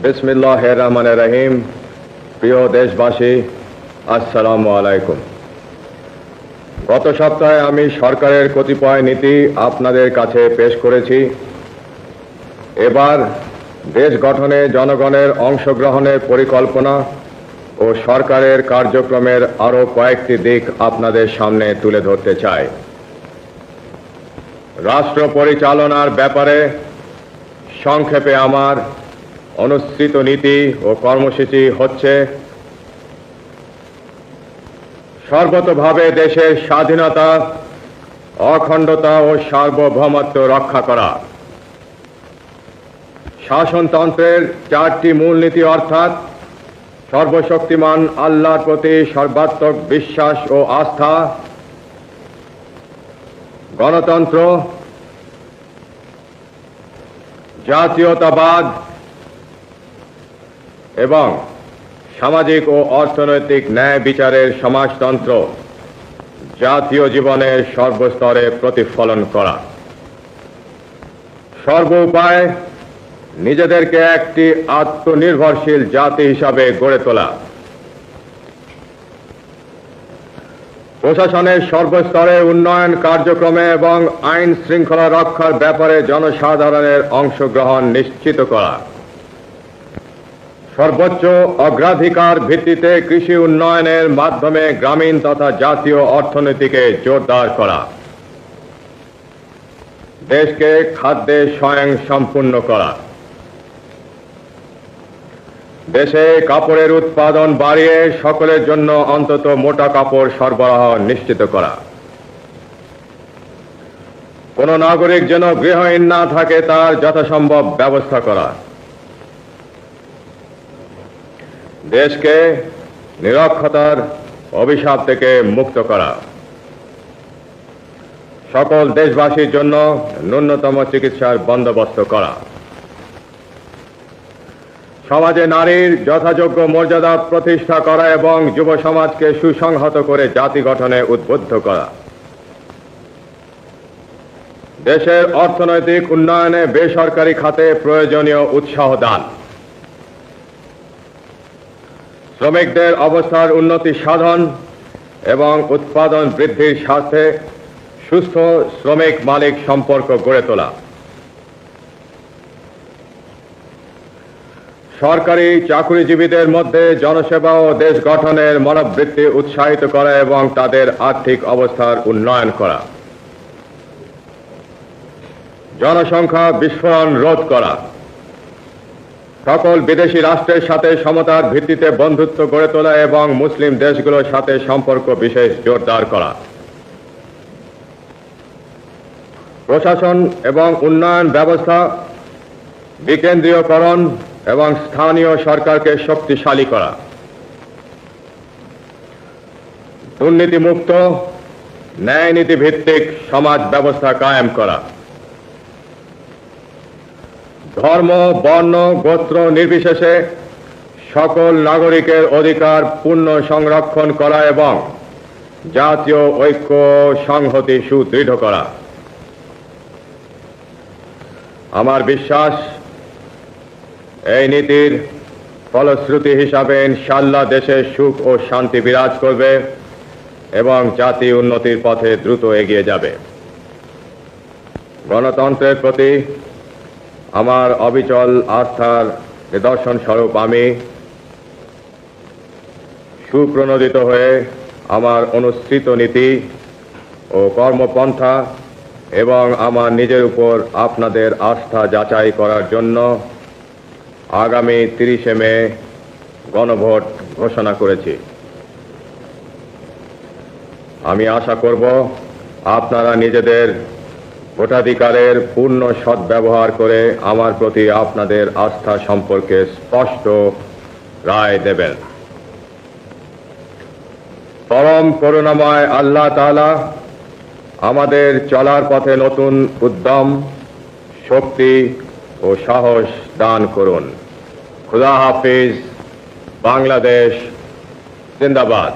বিসমিল্লাহির রহমানির রহিম। প্রিয় দেশবাসী, আসসালামু আলাইকুম। গত সপ্তাহে আমি সরকারের কতিপয় নীতি আপনাদের কাছে পেশ করেছি। এবার দেশ গঠনে জনগণের অংশগ্রহণের পরিকল্পনা ও সরকারের কার্যক্রমের আরও কয়েকটি দিক আপনাদের সামনে তুলে ধরতে চাই। রাষ্ট্র পরিচালনার ব্যাপারে সংক্ষেপে আমার অনুসৃত নীতি ও কর্মসূচি হচ্ছে: সর্বতোভাবে দেশের স্বাধীনতা, অখণ্ডতা ও সার্বভৌমত্ব রক্ষা করা। শাসনতন্ত্রের চারটি মূলনীতি অর্থাৎ সর্বশক্তিমান আল্লাহর প্রতি সর্বাত্মক বিশ্বাস ও আস্থা, গণতন্ত্র, জাতীয়তাবাদ এবং সামাজিক ও অর্থনৈতিক ন্যায় বিচারের সমাজতন্ত্র জাতীয় জীবনের সর্বস্তরে প্রতিফলন করা। সর্বোপায় নিজেদেরকে একটি আত্মনির্ভরশীল জাতি হিসাবে গড়ে তোলা। প্রশাসনের সর্বস্তরে উন্নয়ন কার্যক্রমে এবং আইন শৃঙ্খলা রক্ষার ব্যাপারে জনসাধারণের অংশগ্রহণ নিশ্চিত করা। সর্বোচ্চ অগ্রাধিকার ভিত্তিতে কৃষি উন্নয়নের মাধ্যমে গ্রামীণ তথা জাতীয় অর্থনীতিকে জোরদার করা। দেশকে খাদ্যে স্বয়ংসম্পূর্ণ করা। দেশে কাপড়ের উৎপাদন বাড়িয়ে সকলের জন্য অন্তত মোটা কাপড় সরবরাহ নিশ্চিত করা। কোন নাগরিক যেন গৃহহীন না থাকে তার যথাসম্ভব ব্যবস্থা করা। দেশকে নিরক্ষরতার অভিশাপ থেকে মুক্ত করা। সকল দেশবাসীর জন্য ন্যূনতম চিকিৎসার বন্দোবস্ত করা। সমাজে নারীর যথাযোগ্য মর্যাদা প্রতিষ্ঠা করা এবং যুব সমাজকে সুসংহত করে জাতি গঠনে উদ্বুদ্ধ করা। দেশের অর্থনৈতিক উন্নয়নে বেসরকারি খাতে প্রয়োজনীয় উৎসাহ দান। শ্রমিকদের অবস্থার উন্নতি সাধন এবং উৎপাদন বৃদ্ধির স্বার্থে সুস্থ শ্রমিক মালিক সম্পর্ক গড়ে তোলা। সরকারি চাকরিজীবীদের মধ্যে জনসেবা ও দেশ গঠনের মনোবৃত্তি উৎসাহিত করা এবং তাদের আর্থিক অবস্থার উন্নয়ন করা। জনসংখ্যা বিস্ফোরণ রোধ করা। সকল বিদেশি রাষ্ট্রের সাথে সমতার ভিত্তিতে বন্ধুত্ব গড়ে তোলা এবং মুসলিম দেশগুলোর সাথে সম্পর্ক বিশেষ জোরদার করা। প্রশাসন এবং উন্নয়ন ব্যবস্থা বিকেন্দ্রীয়করণ এবং স্থানীয় সরকারকে শক্তিশালী করা। দুর্নীতিমুক্ত ন্যায়নীতি ভিত্তিক সমাজ ব্যবস্থা কায়েম করা। ধর্ম, বর্ণ, গোত্র নির্বিশেষে সকল নাগরিকের অধিকার পূর্ণ সংরক্ষণ করা এবং জাতীয় ঐক্য সংহতি সুদৃঢ় করা। আমার বিশ্বাস, এই নীতির ফলশ্রুতি হিসাবে ইনশাআল্লাহ দেশে সুখ ও শান্তি বিরাজ করবে এবং জাতি উন্নতির পথে দ্রুত এগিয়ে যাবে। গণতন্ত্রের প্রতি আমার অবিচল আস্থার নিদর্শন স্বরূপ আমি সুপ্রণোদিত হয়ে আমার অনুসৃত নীতি ও কর্মপন্থা এবং আমার নিজের উপর আপনাদের আস্থা যাচাই করার জন্য আগামী 30শে মে গণভোট ঘোষণা করেছি। আমি আশা করব আপনারা নিজেদের ভোটাধিকারের পূর্ণ সদ্ব্যবহার করে আমার প্রতি আপনাদের আস্থা সম্পর্কে স্পষ্ট রায় দেবেন। পরম করুণাময় আল্লাহ তাআলা আমাদের চলার পথে নতুন উদ্যম, শক্তি ও সাহস দান করুন। খুদা হাফিজ। বাংলাদেশ জিন্দাবাদ।